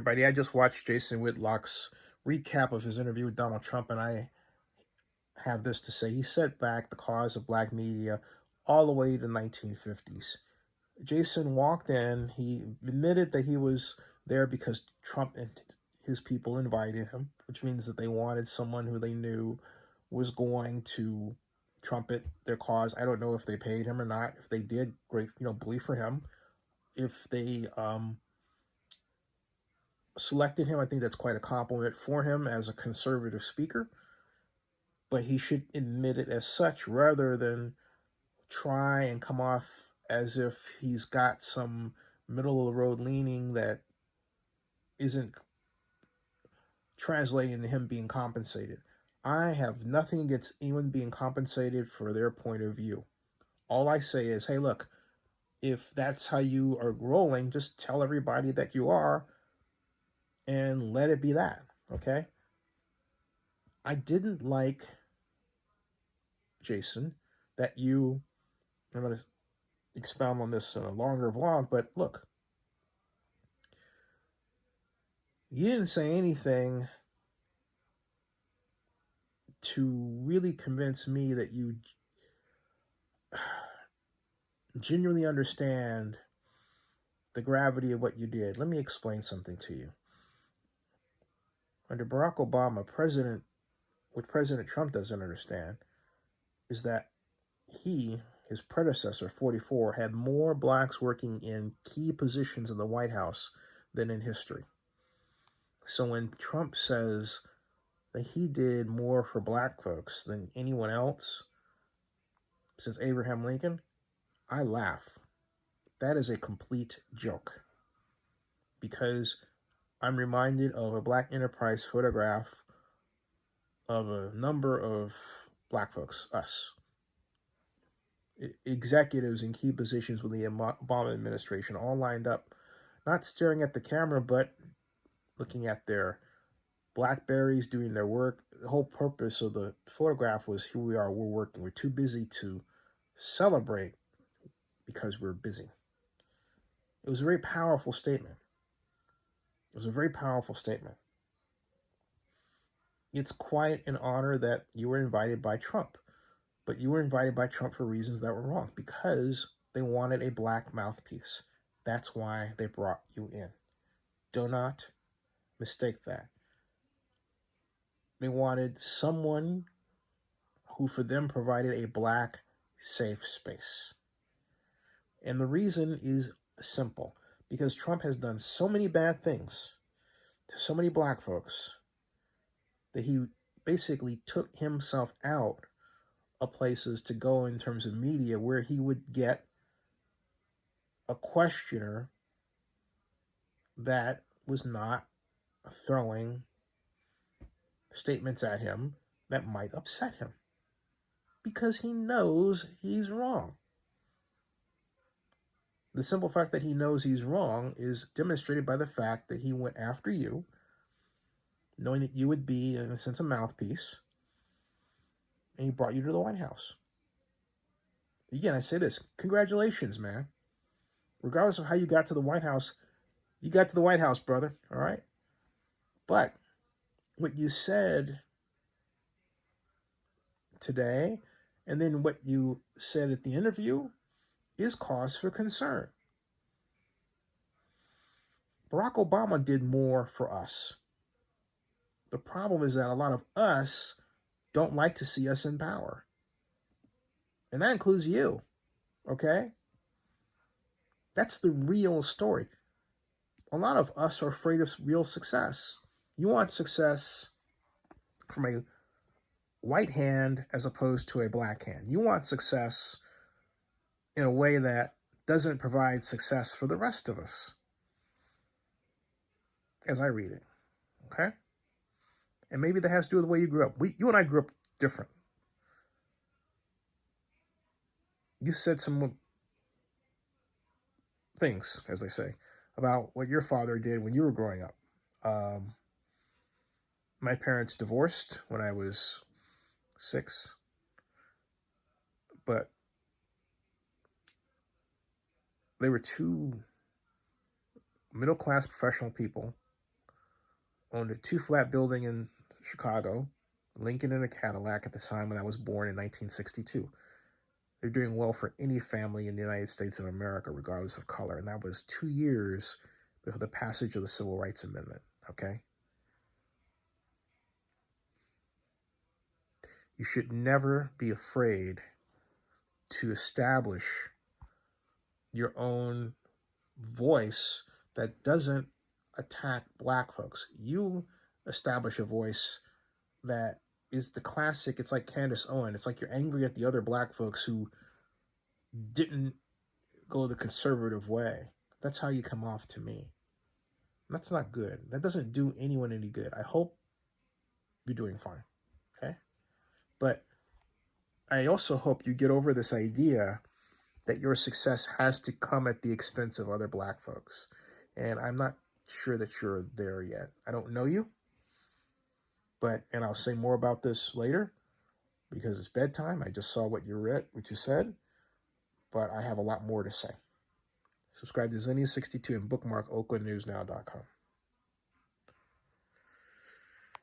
Everybody, I just watched Jason Whitlock's recap of his interview with Donald Trump, and I have this to say. He set back the cause of black media all the way to the 1950s. Jason walked in, he admitted that he was there because Trump and his people invited him, which means that they wanted someone who they knew was going to trumpet their cause. I don't know if they paid him or not. If they did, great, believe for him. If they selected him, I think that's quite a compliment for him as a conservative speaker, but he should admit it as such rather than try and come off as if he's got some middle of the road leaning that isn't translating to him being compensated. I have nothing against anyone being compensated for their point of view. All I say is, hey, look, if that's how you are rolling, just tell everybody that you are and let it be that, okay? I didn't like, Jason, that I'm going to expound on this in a longer vlog, but look, you didn't say anything to really convince me that you genuinely understand the gravity of what you did. Let me explain something to you. Under Barack Obama, what President Trump doesn't understand is that his predecessor, 44, had more blacks working in key positions in the White House than in history. So when Trump says that he did more for black folks than anyone else since Abraham Lincoln, I laugh. That is a complete joke. Because I'm reminded of a Black Enterprise photograph of a number of black folks, us, executives in key positions with the Obama administration, all lined up, not staring at the camera, but looking at their Blackberries, doing their work. The whole purpose of the photograph was, here we are, we're working. We're too busy to celebrate because we're busy. It was a very powerful statement. It was a very powerful statement. It's quite an honor that you were invited by Trump, but you were invited by Trump for reasons that were wrong, because they wanted a black mouthpiece. That's why they brought you in. Do not mistake that. They wanted someone who for them provided a black safe space. And the reason is simple, because Trump has done so many bad things to so many black folks that he basically took himself out of places to go in terms of media where he would get a questioner that was not throwing statements at him that might upset him, because he knows he's wrong. The simple fact that he knows he's wrong is demonstrated by the fact that he went after you, knowing that you would be, in a sense, a mouthpiece, and he brought you to the White House. Again, I say this, congratulations, man. Regardless of how you got to the White House, you got to the White House, brother, all right? But what you said today, and then what you said at the interview, is cause for concern. Barack Obama did more for us. The problem is that a lot of us don't like to see us in power. And that includes you, okay? That's the real story. A lot of us are afraid of real success. You want success from a white hand as opposed to a black hand. You want success in a way that doesn't provide success for the rest of us, as I read it, okay? And maybe that has to do with the way you grew up. You and I grew up different. You said some things, as they say, about what your father did when you were growing up. My parents divorced when I was 6, but they were two middle-class professional people owned a 2-flat building in Chicago, Lincoln and a Cadillac at the time when I was born in 1962. They're doing well for any family in the United States of America, regardless of color. And that was 2 years before the passage of the Civil Rights Amendment, okay? You should never be afraid to establish your own voice that doesn't attack black folks. You establish a voice that is the classic. It's like Candace Owen. It's like you're angry at the other black folks who didn't go the conservative way. That's how you come off to me. That's not good. That doesn't do anyone any good. I hope you're doing fine, okay? But I also hope you get over this idea that your success has to come at the expense of other black folks. And I'm not sure that you're there yet. I don't know you, and I'll say more about this later because it's bedtime. I just saw what you said, but I have a lot more to say. Subscribe to Zinnia62 and bookmark oaklandnewsnow.com.